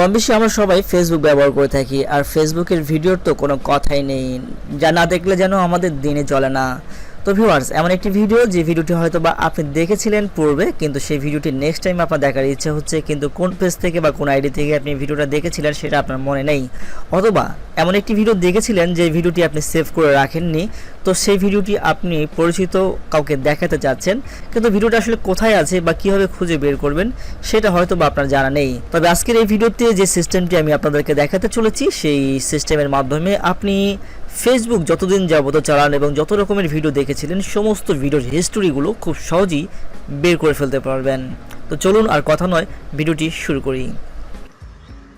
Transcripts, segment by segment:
কম বেশি আমরা সবাই ফেসবুক ব্যবহার করে থাকি, আর ফেসবুকের ভিডিওর তো কোনো কথাই নেই, যা না দেখলে যেন আমাদের দিনে চলে না। তো ভিউয়ার্স, এমন একটি ভিডিও যে ভিডিওটি হয়তো বা আপনি দেখেছিলেন পূর্বে, কিন্তু সেই ভিডিওটি নেক্সট টাইম আপনার দেখার ইচ্ছা হচ্ছে, কিন্তু কোন পেজ থেকে বা কোন আইডি থেকে আপনি ভিডিওটা দেখেছিলেন সেটা আপনার মনে নেই, অথবা এমন একটি ভিডিও দেখেছিলেন যে ভিডিওটি আপনি সেভ করে রাখেননি, তো সেই ভিডিওটি আপনি পরিচিত কাউকে দেখাতে চাচ্ছেন, কিন্তু ভিডিওটা আসলে কোথায় আছে বা কীভাবে খুঁজে বের করবেন সেটা হয়তো বা আপনার জানা নেই। তবে আজকের এই ভিডিওতে যে সিস্টেমটি আমি আপনাদেরকে দেখাতে চলেছি, সেই সিস্টেমের মাধ্যমে আপনি ফেসবুক যতদিন যাবত চালান এবং যত রকমের ভিডিও দেখেছিলেন সমস্ত ভিডিওর হিস্টোরিগুলো খুব সহজেই বের করে ফেলতে পারবেন। তো চলুন আর কথা নয়, ভিডিওটি শুরু করি।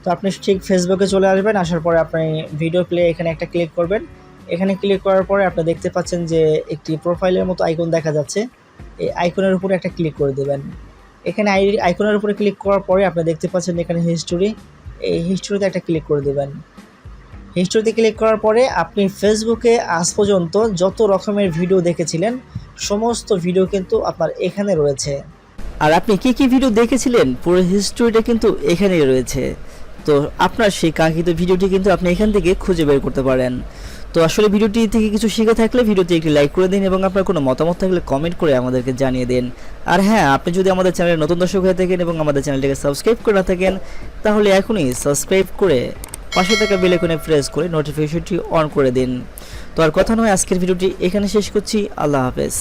তো আপনি ঠিক ফেসবুকে চলে আসবেন, আসার পরে আপনি ভিডিও প্লে এখানে একটা ক্লিক করবেন। এখানে ক্লিক করার পরে আপনি দেখতে পাচ্ছেন যে একটি প্রোফাইলের মতো আইকন দেখা যাচ্ছে, এই আইকনের উপরে একটা ক্লিক করে দেবেন। এখানে আইকনের উপরে ক্লিক করার পরে আপনি দেখতে পাচ্ছেন এখানে হিস্টোরি, এই হিস্টোরিতে একটা ক্লিক করে দেবেন। হিস্টোরিতে ক্লিক করার পরে আপনি ফেসবুকে আজ পর্যন্ত যত রকমের ভিডিও দেখেছিলেন সমস্ত ভিডিও কিন্তু আপনার এখানে রয়েছে, আর আপনি কি কি ভিডিও দেখেছিলেন পুরো হিস্টোরিটা কিন্তু এখানেই রয়েছে। তো আপনার সেই কাঙ্ক্ষিত ভিডিওটি কিন্তু আপনি এখান থেকে খুঁজে বের করতে পারেন। তো আসলে ভিডিওটি থেকে কিছু শিখে থাকলে ভিডিওতে একটি লাইক করে দিন এবং আপনার কোনো মতামত থাকলে কমেন্ট করে আমাদেরকে জানিয়ে দিন। আর হ্যাঁ, আপনি যদি আমাদের চ্যানেলের নতুন দর্শক হয়ে থাকেন এবং আমাদের চ্যানেলটিকে সাবস্ক্রাইব করে না থাকেন, তাহলে এখনই সাবস্ক্রাইব করে পাশে থাকা বেল আইকনে প্রেস করে নোটিফিকেশনটি অন করে দিন। তো আর কথা নয়, আজকের ভিডিওটি এখানে শেষ করছি। আল্লাহ হাফেজ।